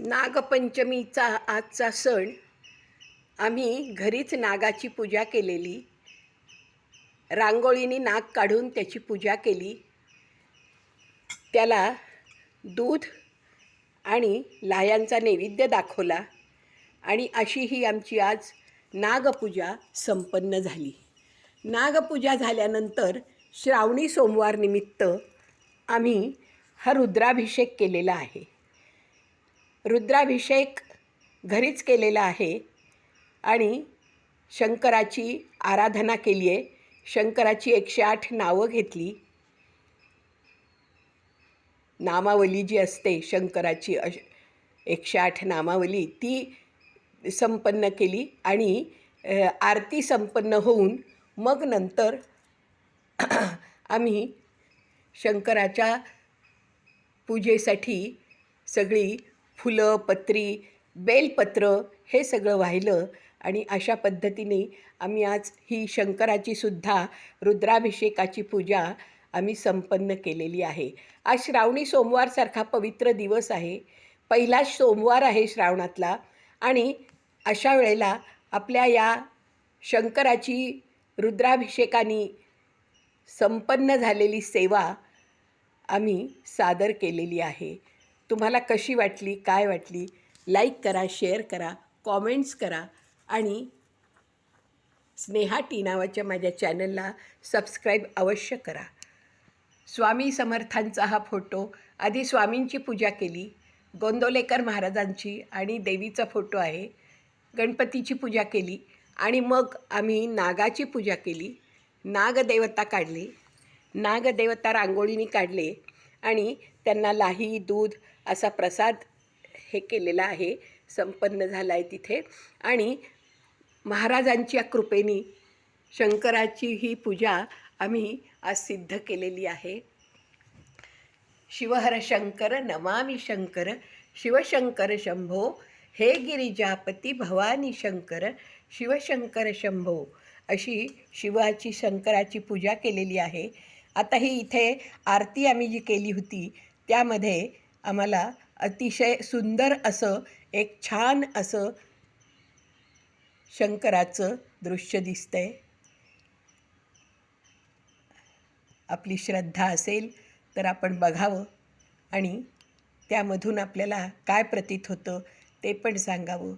नागपंचमीचा आजचा सण आम्ही घरीच नागाची पूजा केलेली. रांगोळीने नाग काढून त्याची पूजा केली. त्याला दूध आणि लाह्यांचा नैवेद्य दाखवला आणि अशी ही आमची आज नागपूजा संपन्न झाली. नागपूजा झाल्यानंतर श्रावणी सोमवार निमित्त आम्ही हा रुद्राभिषेक केलेला आहे. रुद्राभिषेक घरीच केलेला आहे आणि शंकराची आराधना केली आहे. शंकराची 108 नावं घेतली. नामावली जी असते शंकराची 108 नामावली ती संपन्न केली आणि आरती संपन्न होऊन मग नंतर आम्ही शंकराच्या पूजेसाठी सगळी फुलं, पत्री, बेलपत्र हे सगळं वाहिलं आणि अशा पद्धतीने आम्ही आज ही शंकराची सुद्धा रुद्राभिषेकाची पूजा आम्ही संपन्न केलेली आहे. आज श्रावणी सोमवारसारखा पवित्र दिवस आहे. पहिला सोमवार आहे श्रावणातला आणि अशा वेळेला आपल्या या शंकराची रुद्राभिषेकाने संपन्न झालेली सेवा आम्ही सादर केलेली आहे. तुम्हाला कशी वाटली, काय वाटली? लाईक करा, शेअर करा, कॉमेंट्स करा आणि स्नेहा टी नावाच्या माझ्या चॅनलला सबस्क्राईब अवश्य करा. स्वामी समर्थांचा हा फोटो, आधी स्वामींची पूजा केली, गोंदवलेकर महाराजांची आणि देवीचा फोटो आहे. गणपतीची पूजा केली आणि मग आम्ही नागाची पूजा केली. नागदेवता काढली. नागदेवता रांगोळीने काढले आणि त्यांना लाही, दूध असा प्रसाद हे केलेला आहे, संपन्न झाला आहे तिथे. आणि महाराजांच्या कृपेने शंकराची ही पूजा आम्ही आज सिद्ध केलेली आहे. शिवहर शंकर नमामि शंकर, शिवशंकर शंभो, हे गिरिजापती भवानी शंकर, शिवशंकर शंभो, अशी शिवाची शंकराची पूजा केलेली आहे. आता ही इथे आरती आम्ही जी केली होती त्यामध्ये आम्हाला अतिशय सुंदर असं एक छान असं शंकराचं दृश्य दिसतंय. आपली श्रद्धा असेल तर आपण बघावं आणि त्यामधून आपल्याला काय प्रतीत होतं ते पण सांगावं.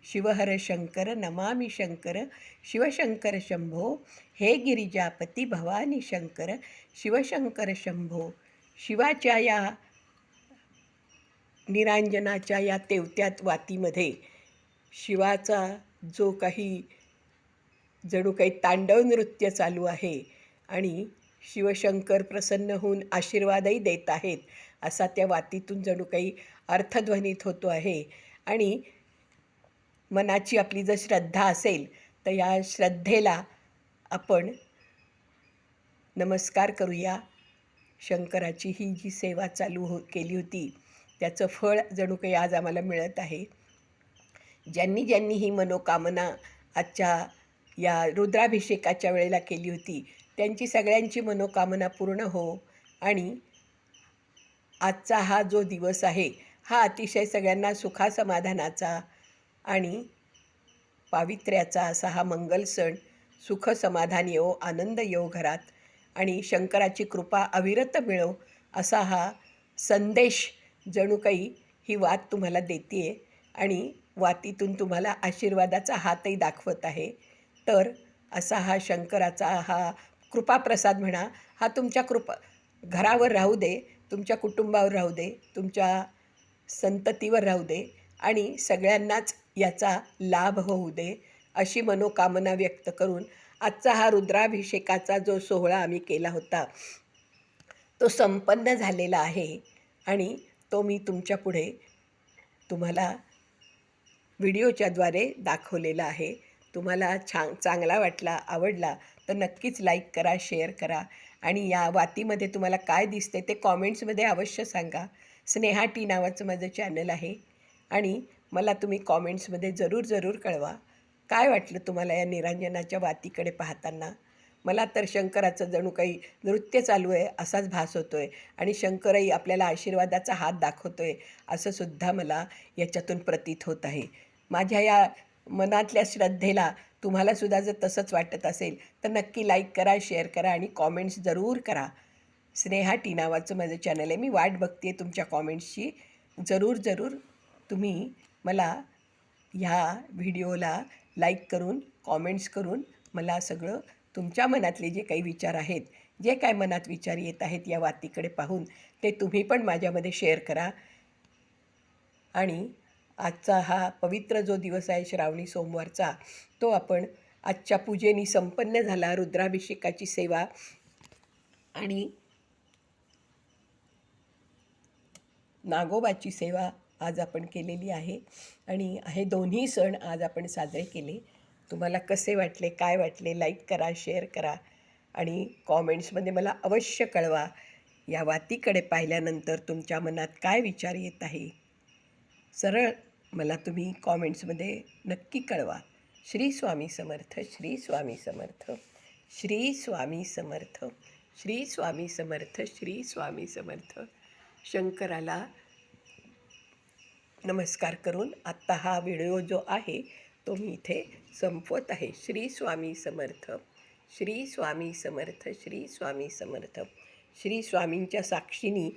शिवहर शंकर नमामि शंकर, शिवशंकर शंभो, हे गिरिजापती भवानी शंकर, शिवशंकर शंभो. शिवाच्या या निरांजनाच्या या तेवत्यात वातीमध्ये शिवाचा जो काही जणू काही तांडव नृत्य चालू आहे आणि शिवशंकर प्रसन्न होऊन आशीर्वादही देत आहेत असा त्या वातीतून जणू काही अर्थध्वनित होतो आहे. आणि मनाची आपली जर श्रद्धा असेल तर या श्रद्धेला आपण नमस्कार करूया. शंकराची ही जी सेवा चालू केली होती त्याचं फळ जणू काही आज आम्हाला मिळत आहे. ज्यांनी ज्यांनी ही मनोकामना आजच्या या रुद्राभिषेकाच्या वेळेला केली होती त्यांची सगळ्यांची मनोकामना पूर्ण हो आणि आजचा हा जो दिवस आहे हा अतिशय सगळ्यांना सुखासमाधानाचा आणि पावित्र्याचा असा हा मंगल सण, सुख समाधान येवो, आनंद येवो घरात आणि शंकराची कृपा अविरत मिळो असा हा संदेश जणू काही ही वात तुम्हाला देते आहे आणि वातीतून तुम्हाला आशीर्वादाचा हातही दाखवत आहे. तर असा हा शंकराचा हा कृपाप्रसाद म्हणा, हा तुमच्या घरावर राहू दे, तुमच्या कुटुंबावर राहू दे, तुमच्या संततीवर राहू दे आणि सगळ्यांनाच याचा लाभ होऊ दे अशी मनोकामना व्यक्त करून आजचा हा रुद्राभिषेकाचा जो सोहळा आम्ही केला होता तो संपन्न झालेला आहे आणि तो मी तुमच्या पुढे तुम्हाला व्हिडिओच्याद्वारे दाखवलेला आहे. तुम्हाला चांगला वाटला, आवडला तर नक्कीच लाईक करा, शेअर करा आणि या वातीमध्ये तुम्हाला काय दिसते ते कॉमेंट्समध्ये अवश्य सांगा. स्नेहा टी नावाचं माझं चॅनल आहे आणि मला तुम्ही कॉमेंट्समध्ये जरूर कळवा काय वाटलं तुम्हाला या निरांजनाच्या वातीकडे पाहताना. मला तर शंकराचं जणू काही नृत्य चालू आहे असाच भास होतो आहे आणि शंकरही आपल्याला आशीर्वादाचा हात दाखवतो आहे असं सुद्धा मला याच्यातून प्रतीत होत आहे. माझ्या या मनातल्या श्रद्धेला तुम्हालासुद्धा जर तसंच वाटत असेल तर नक्की लाईक करा, शेअर करा आणि कॉमेंट्स जरूर करा. स्नेहा टी नावाचं माझं चॅनल आहे. मी वाट बघते तुमच्या कॉमेंट्सची. जरूर जरूर तुम्ही मला ह्या व्हिडिओला लाईक करून कॉमेंट्स करून मला सगळं तुमच्या मनातले जे काही विचार आहेत, जे काय मनात विचार येत आहेत या वातीकडे पाहून ते तुम्ही पण माझ्यामध्ये शेअर करा. आणि आजचा हा पवित्र जो दिवस आहे श्रावणी सोमवारचा, तो आपण आजच्या पूजेने संपन्न झाला. रुद्राभिषेकाची सेवा आणि नागोबाची सेवा आज आपण केलेली आहे आणि हे दोन्ही सण आज आपण साजरे केले. तुम्हाला कसे वाटले, काय वाटले, लाईक करा, शेअर करा आणि कॉमेंट्समध्ये मला अवश्य कळवा. या वातीकडे पाहिल्यानंतर तुमच्या मनात काय विचार येत आहे, सरळ मला तुम्ही कॉमेंट्समध्ये नक्की कळवा. श्री स्वामी समर्थ, श्री स्वामी समर्थ, श्री स्वामी समर्थ, श्री स्वामी समर्थ, श्री स्वामी समर्थ. शंकराला नमस्कार करून आत्ता हा व्हिडिओ जो आहे तो मी इथे संपवत आहे. श्री स्वामी समर्थ, श्री स्वामी समर्थ, श्री स्वामी समर्थ. श्री स्वामींच्या साक्षीने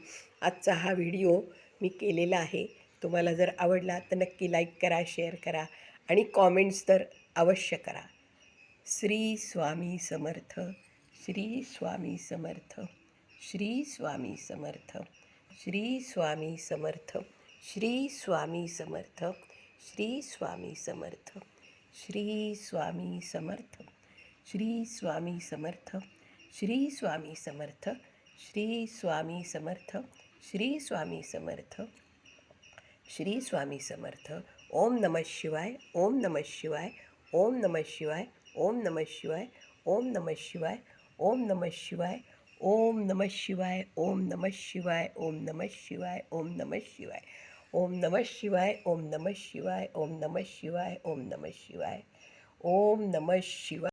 आजचा हा व्हिडिओ मी केलेला आहे. तुम्हाला जर आवडला तर नक्की लाईक करा, शेअर करा आणि कॉमेंट्स तर अवश्य करा. श्री स्वामी समर्थ, श्री स्वामी समर्थ, श्री स्वामी समर्थ, श्री स्वामी समर्थ, श्री स्वामी समर्थ, श्री स्वामी समर्थ, श्री स्वामी समर्थ, श्री स्वामी समर्थ, श्री स्वामी समर्थ, श्री स्वामी समर्थ, श्री स्वामी समर्थ, श्री स्वामी समर्थ. ओम नमः शिवाय, ओम नमः शिवाय, ओम नमः शिवाय, ओम नमः शिवाय, ओम नमः शिवाय, ओम नमः शिवाय, ओम नमः शिवाय, ओम नमः शिवाय, ओम नमः शिवाय, ओम नमः शिवाय, ओम नमः शिवाय, ओम नमः शिवाय, ओम नमः शिवाय, ओम नमः शिवाय, ओम नमः शिवाय.